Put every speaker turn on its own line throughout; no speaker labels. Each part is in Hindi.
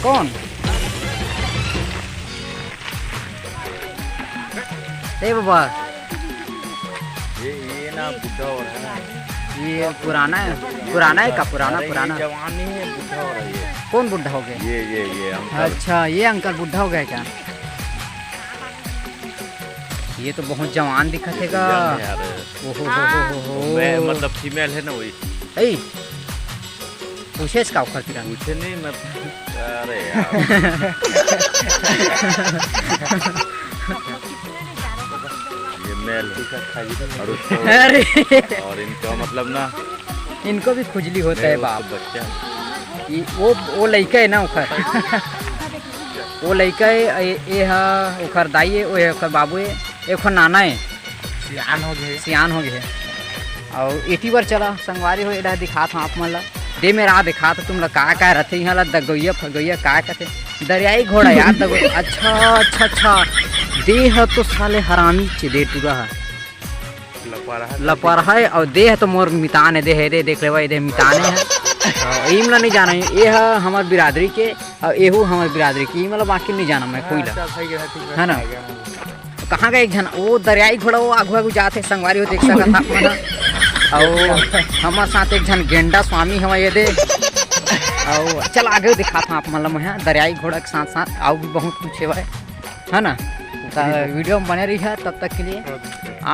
कौन? ए बाबा
ये ना बुढ़ा हो रहा है।
ये पुराना है का? पुराना
जवान नहीं है, बुढ़ा हो रहा है ये।
कौन बुढ़ा हो गया?
ये अंकल।
अच्छा ये अंकल बुढ़ा हो गया क्या? ये तो बहुत जवान दिखतेगा। ओहो
मतलब फीमेल है ना वही।
ऐ पूछे इसका उखर किरा
पूछे नहीं मतलब। अरे यार ये मेल और उसको
अरे
और इनका मतलब ना
इनको भी खुजली होता है बाप।
बच्चा
वो लड़का है ना उखर वो लड़का है ये हा उखर दाई है वो उखर बाबू है एक नाना है सियान हो गए और एटी बार चला संगवारी हो एडा दिखा था आप मन ला दे मेरा दिखा था तुम लोग का रहते यहाँ ला दगोइया फगोइया का कहते दरियाई घोड़ा यार दगो। अच्छा देह तो साले हरामी चे दे टूरा है लपर है और देह तो मोर मितान है दे देख ले भाई दे मिताने है इम ला नहीं जाना ये है हमार बिरादरी के और एहू हमार बिरादरी की मतलब बाकी नहीं जाना मैं कोई ला है ना। कहाँ का एक जन वो दरियाई घोड़ा वो आगू जाते संगवारी हो देख सकता था अपना और हमारे साथ एक जन गेंडा स्वामी हवा ये दे और चल आगे दिखा था आप मतलब मैं दरियाई घोड़ा के साथ साथ और भी बहुत कुछ है ना। तो वीडियो में बने रही है तब तक के लिए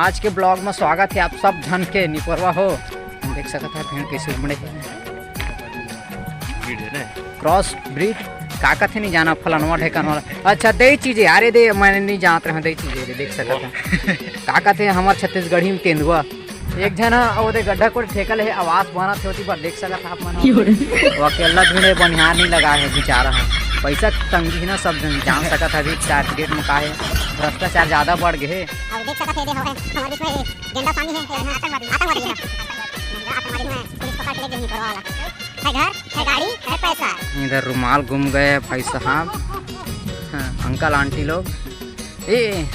आज के ब्लॉग में स्वागत है आप सब धन के निपरवा हो देख सकता है भेड़ कैसे उमड़े क्रॉस ब्रीड काका थे नहीं जाना फलानवा ढेकन वाला। अच्छा दे चीजें अरे दे मैंने नहीं जानते हैं दे चीजें देख सकता है काका थे हमारे छत्तीसगढ़ी में तेंदुआ एक जन और गड्ढा को ठेकल है आवाज बना थे होती पर देख सकता आप मन वो अकेला भीड़े बनिहार नहीं लगा है बेचारा है पैसा तंगी है ना सब जन जान सकता था अभी टारगेट में का है भ्रष्टाचार ज्यादा बढ़ गए
देख सकते हैं हमारे इसमें गेंडा पानी है आतंकवादी है आतंकवादी में पुलिस पकड़ के नहीं करवाला है घर है गाड़ी है पैसा
इधर रुमाल घूम गए भाई साहब अंकल आंटी लोग ए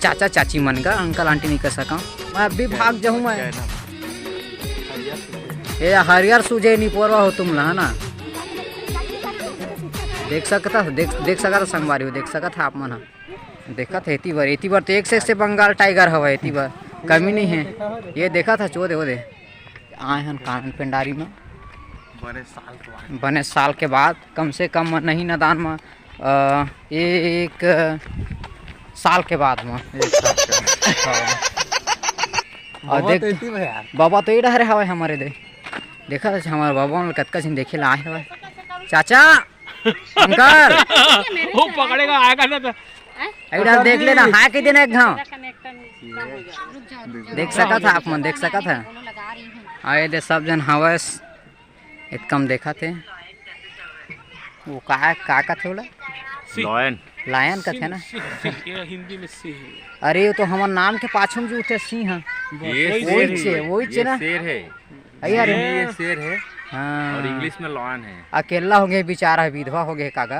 चाचा चाची मन का अंकल आंटी नहीं कर सका मैं अभी भाग जाऊँ मैं ये हरियर सूझे नहीं पोरवा हो तुम ला ना देख सकता संगवारी हो देख सकता था आप मन देखा था एती बार तो एक से बंगाल टाइगर हवा एती बार कमी नहीं है ये देखा था चो दे आए हैं कानन पेंडारी में बने साल के बाद कम से कम नहीं नदान में एक साल के बाद में और देख बाबा तो ये रहे हवा हमारे देखा था हमारे बाबा में कतका दिन देखे ला आए चाचा अंकल
वो पकड़ेगा आएगा ना तो
इधर देख लेना हाँ के दिन एक घाव देख सका था आप मन देख सका था आए दे सब जन हवस इत कम देखा थे वो का थे बोला लायन का थे ना
हिंदी में सिंह
अरे तो हमार नाम के पाछू में जो उठे सिंह वही चे ना
शेर है
यार
ये शेर है
हाँ
और इंग्लिश में लॉयन है
अकेला हो गए बेचारा विधवा हो गए काका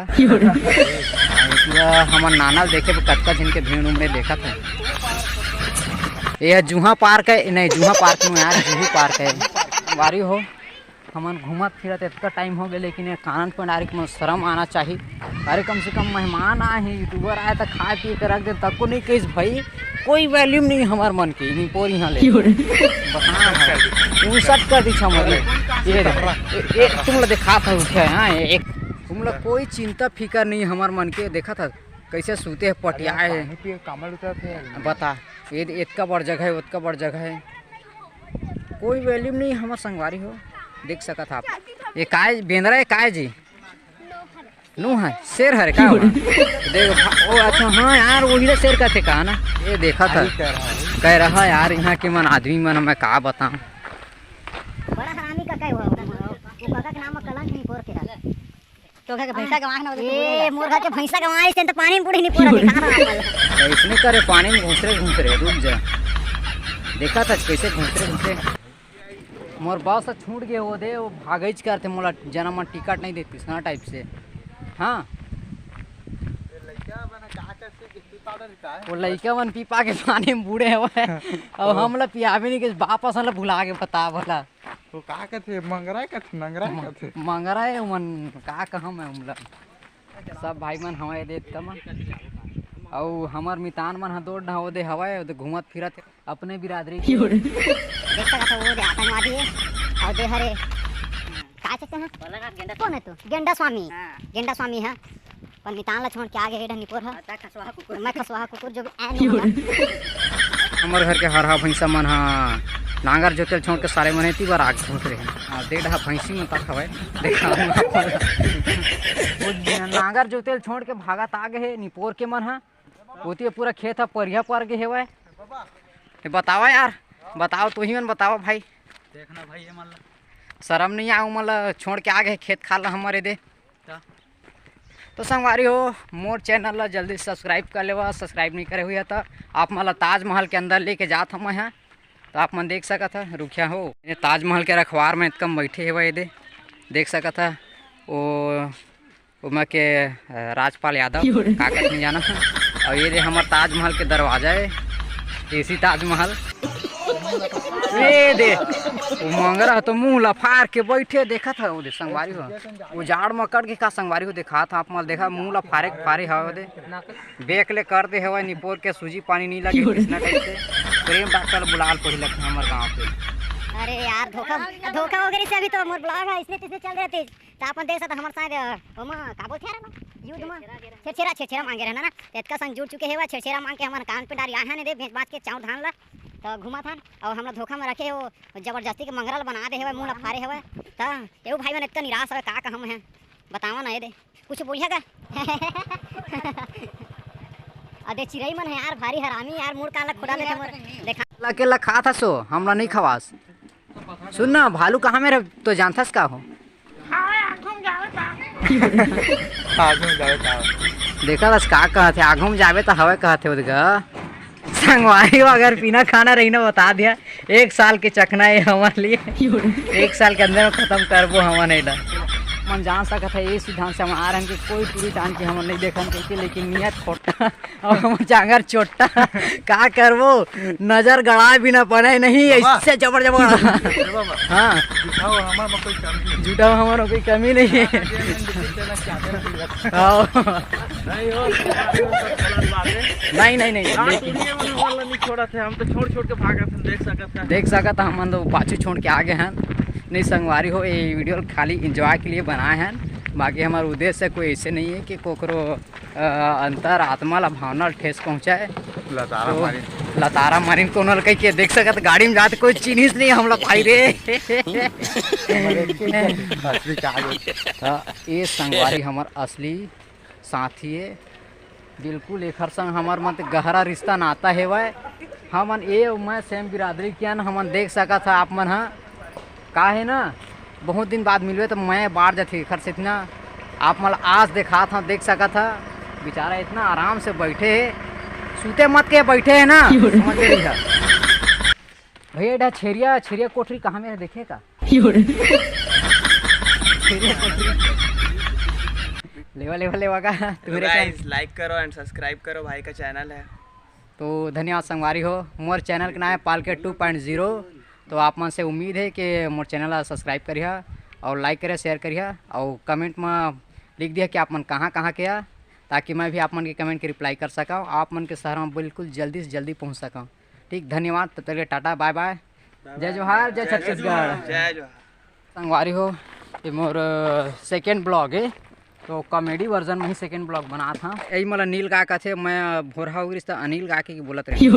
हमार नाना देखे कतका दिन के भीड़ उमड़े देखा था ये जूहा पार्क है नहीं जूहा पार्क में यार जूहू पार्क है वारी हो हमन घूमत फिरत इतना टाइम हो गया लेकिन ये कानन पेंडारी में शर्म आना चाहिए। अरे कम से कम मेहमान आए हैं यूट्यूबर आए तो खा पी कर रख दे तक को नहीं कही भाई कोई वैल्यू नहीं हमार मन की नहीं पोरी यहाँ ले उनसठ कर दी ये तुम लोग देखा था उठे हाँ एक तुम लोग कोई चिंता फिकर नहीं हमार मन के देखा था कैसे सूते है पटियाए है बता ये इतना बड़ जगह है उतना बड़ जगह है कोई वैल्यू नहीं हमार संगवारी हो देख सका था आप ये काय बेंदरा है काय जी नू है शेर है का देखो ओ अच्छा हाँ यार वही शेर का थे कहा ना ये देखा था कह रहा यार यहाँ के मन आदमी मन मैं का बताऊं
बड़ा हरामी का हुआ वो काका के नाम में कलंक नहीं पोर के तो का भैंसा गवाह ना ए मोर के भैंसा गवाए से तो पानी में बूढ़ी नहीं पोरा दिखा रहा
इसने करे पानी में घुस रहे रुक जा देखा था कैसे घुस रहे मोर बस छूट गए वो दे वो भागज करते मोला जना टिकट नहीं देती ना टाइप से हाँ वो लड़का मन पीपा के पानी में बूढ़े है अब हम लोग पियाबे नहीं के वापस हम भुला के बता बोला
तो का थे मंगरा का थे नंगरा का थे
मंगरा है मन का कहाँ मैं हम लोग सब भाई मन हवा देत तमन और हमार मितान मन ह दौड़ ढा ओदे हवाए ओदे घूमत फिरत अपने बिरादरी के
देख सकत हो वो दे आतंकवादी है और दे हरे का चाहते हैं कौन है तू गेंडा स्वामी है पर नितान ला छोड़ के आगे हेड निपोर है मैं खसवाहा कुकुर जो भी
हमार घर के हरहा भैंसा मन हा नांगर जोतेल छोड़ के सारे मन एती बार आग पहुंच रहे हैं डेढ़ भैंसी में तक हवे देखा नांगर जोतेल छोड़ के भागत आगे है निपोर के मन हा ओती पूरा खेत है परिया पर के हेवे बतावा यार बताओ तू ही मन बताओ भाई
देखना भाई ये मान
शर्म नहीं आऊ मतलब छोड़ के आगे खेत खाला हमारे दे तो संगवारी हो मोर चैनल ला जल्दी सब्सक्राइब कर लेवा सब्सक्राइब नहीं करे हुए तो आप मतलब ताजमहल के अंदर लेके जात हम यहाँ तो आप मन देख सकत है रुखिया हो ये ताजमहल के रखवार में इतकम बैठे हुए दे देख सकत है वो मैं के राजपाल यादव काकत नहीं जाना और ये दे हमारे ताजमहल के दरवाजा है एसी ताजमहल ये दे वो मंगरा तो मुंह लफार के बैठे देखा था वो दे संगवारी हो वो झाड़ में कट के का संगवारी हो देखा था आप mal देखा मुंह लफारे फारे हवा दे बेक ले कर दे हवा निपोर के सूजी पानी नहीं लगे कृष्णा कैसे प्रेम डॉक्टर बुलाल पड़ी लगे हमारे गांव पे
अरे यार धोखा वगैरह से अभी तो मोर ब्लॉग है इसलिए तिसे चल रहे थे तो अपन देख सकते हमारे साथ ओमा का बोलते यार युद्ध में छेछेरा मांगे रहना ना तेतका संग जुड़ चुके हैं छेछेरा मांग के हमारे कान पे डारी आया ने दे बेच बात के चाव धान ला तो घुमा था और हमरा धोखा में रखे वो जबरदस्ती के मंगरल बना दे है मुंह फारे है तो एगो भाई मन इतना निराश है का हम है बतावा ना ये दे कुछ बोलिएगा अरे चिड़ई मन है यार भारी हरामी यार मुड़ काला खोड़ा लेते मोर देखा
अकेला खा था सो हमरा नहीं खवास सुन ना भालू कहाँ में तो जानथस का हो देखा बस का कहते आगू में जावे तो हवे कहते उधगा संगवारी अगर पीना खाना रही ना बता दिया 1 साल के चखना है हमारे लिए 1 साल के अंदर में खत्म करबो हम नहीं डा मन जान सकत है ये सिद्धांत से हम आ रहे हैं कि कोई पूरी जान के हम नहीं देखन के लेकिन नियत खोटा और हम जांगर चोटा का करबो नजर गड़ा भी ना पड़े नहीं इससे जबर हाँ झूठा हमारा कोई कमी नहीं है नहीं
छोड़ा थे हम तो छोड़ के भागा थे
देख सकत हम तो पाछू छोड़ के आगे हैं नहीं संगवारी हो ये वीडियो खाली एंजॉय के लिए बनाए हैं बाकी हमारा उद्देश्य कोई ऐसे नहीं है कि कोकरो अंतर आत्मा ला भावना ठेस पहुँचाए लतारा मारिन को कह के देख सकत गाड़ी में जाते कोई चिन्हिस नहीं हम लोग भाई रे ये संगवारी हमार असली साथी है बिल्कुल एक संग हमार मत गहरा रिश्ता नाता है वह हमन ये मैं सेम बिरादरी किया न हमन देख सका था आप मन हाँ का है ना बहुत दिन बाद मिलवे तो मैं बाहर जाती घर से इतना आप मतलब आज देखा था देख सका था बेचारा इतना आराम से बैठे है सूते मत के बैठे है ना समझ रही है भैया छेरिया कोठरी कहाँ में देखे का लेवा का
लाइक करो एंड सब्सक्राइब करो भाई का चैनल है
तो धन्यवाद संगवारी हो मोर चैनल का नाम है पालके 2.0 तो आप मन से उम्मीद है कि मोर चैनल सब्सक्राइब करिए और लाइक करिए शेयर करिए और कमेंट में लिख दिया कि आप मन कहाँ किया ताकि मैं भी आप मन के कमेंट के रिप्लाई कर सका आप मन के शहर में बिल्कुल जल्दी से जल्दी पहुँच सका ठीक धन्यवाद तब तक टाटा बाय बाय जय जोहार जय छत्तीसगढ़
जय जोहार
संगवारी हो ये मोर सेकेंड ब्लॉग है तो कॉमेडी वर्जन में ही सेकेंड ब्लॉग बना था यही मतलब नील गा का थे मैं भोरहा उगरिस अनिल गा के बोलत रहे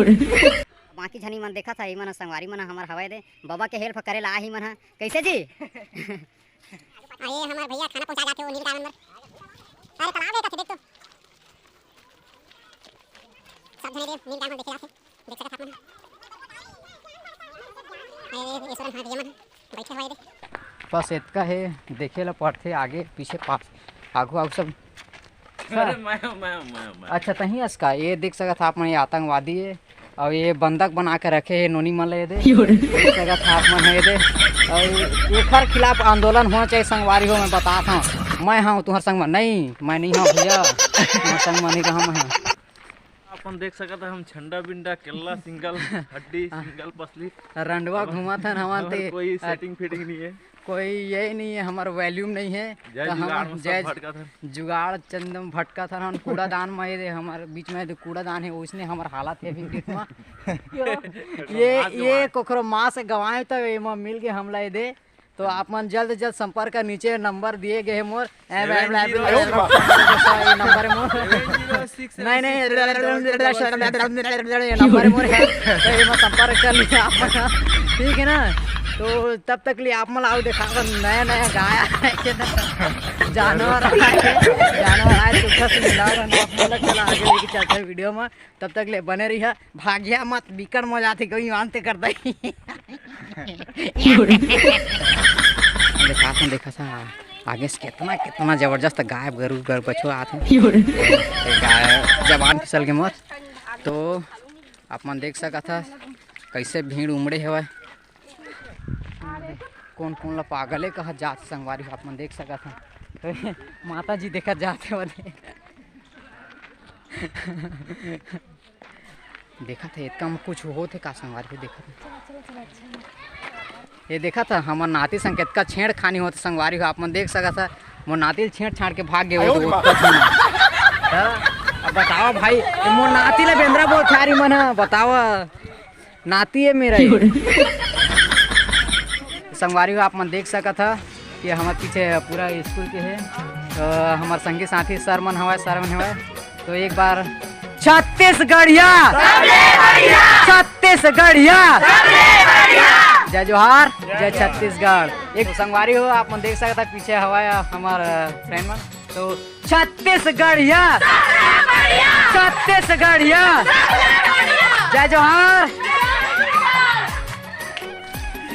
बाकी झनी मन देखा था ई मन संगवारी मन हमार हवाए दे बाबा के हेल्प करे ला ही मन है कैसे जी आइए हमार भैया खाना पहुंचा जाते हो नील का नंबर अरे तालाब है का देख तो सब झने दे नील का देख रहा थे देख सकत अपन अरे ये सोरन हां मन बैठे हुए दे
बस इतना है देखे ला पड़ते आगे पीछे पास आगू सब
मैं
अच्छा तही इसका ये देख सकत आप मन ये आतंकवादी है और ये बंधक बना के रखे है नोनी मन ले दे देख सकत आप मन है दे और एक खिलाफ आंदोलन होना चाहिए संगवारी हो मैं बताता हूँ मैं हाँ तुम्हारे संग में नहीं मैं नहीं हाँ भैया तुम्हारे संग में नहीं रहा मैं
अपन देख सकत हम झंडा बिंडा केला सिंगल हड्डी सिंगल पसली
रंडवा घुमा था हमारे
कोई सेटिंग फिटिंग नहीं है
कोई यही नहीं है, हमारा वैल्यूम नहीं है।
जय
तो
जुगाड़
हम
में
जय
सब भटका था।
जुगाड़ चंदम भटका था हम कूड़ादान में ये हमारे बीच में कूड़ादान है उसने हमारा हालत है अभी में ये कोखरो माँ से गवाए तब ये मिल के हमला ये दे। तो आप मन जल्द जल्द संपर्क कर, नीचे नंबर दिए गए मोर नंबर है मोर नहीं नंबर मोर है तो ये संपर्क कर लिया आप, ठीक है ना। तो तब तक लिए आप मला आओ देखा नया नया गाया जानवर आए तो से मिला चला आगे लेके चलते हैं वीडियो में। तब तक ले बने रही है, भाग्या मत बिकट मजा आती कहीं मानते करता ही देखा था आगे से कितना जबरदस्त गाय गरु बछुआ आते गाय जवान फिसल के मत। तो आप मन देख सका था कैसे भीड़ उमड़े हवा, कौन कौन ला पागले कहा जात संगवारी आप मन देख सका था। तो माता जी देखा जाते वाले देखा था इतना में कुछ हो थे का संगवारी देखा था। ये देखा था हमार नाती संग कितना छेड़खानी होते संगवारी हो आप मन देख सका था। मोर नाती छेड़ छाड़ के भाग गए तो अब बताओ भाई मोर नाती ला बेंद्रा बोल थारी मन बताओ नाती है मेरा संगवारी हो आप मन देख सका था कि हमारे पीछे पूरा स्कूल के है। तो हमारे संगी साथी सर मन हवा तो एक बार छत्तीसगढ़िया जय जोहार जय छत्तीसगढ़। एक संगवारी हो आप मन देख सकता पीछे हवा हमारा फ्रेंड मन तो छत्तीसगढ़िया जय जोहार।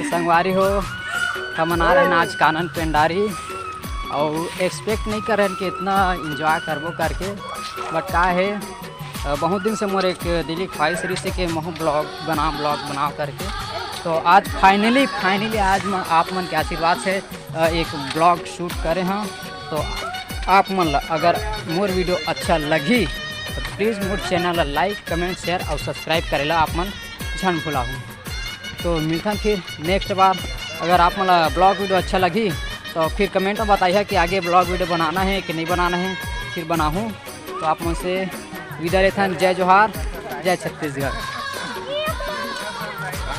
संगवारी हो हम मना रहे नाच कानन पेंडारी और एक्सपेक्ट नहीं कर रहे कि इतना इंजॉय करबो करके, बट का है बहुत दिन से मोर एक दिली ख्वाहिश रही कि महू ब्लॉग बना करके। तो आज फाइनली आज आप मन के आशीर्वाद से एक ब्लॉग शूट करे हैं। तो आप मन अगर मोर वीडियो अच्छा लगी तो please more channel like comment share और सब्सक्राइब करेला आप मन झन भुलाऊँ। तो मिलता फिर नेक्स्ट बार। अगर आप मला ब्लॉग वीडियो अच्छा लगी तो फिर कमेंट में बताइए कि आगे ब्लॉग वीडियो बनाना है कि नहीं बनाना है, फिर बनाऊँ। तो आप मुझसे विदा लेथन। जय जोहार जय छत्तीसगढ़।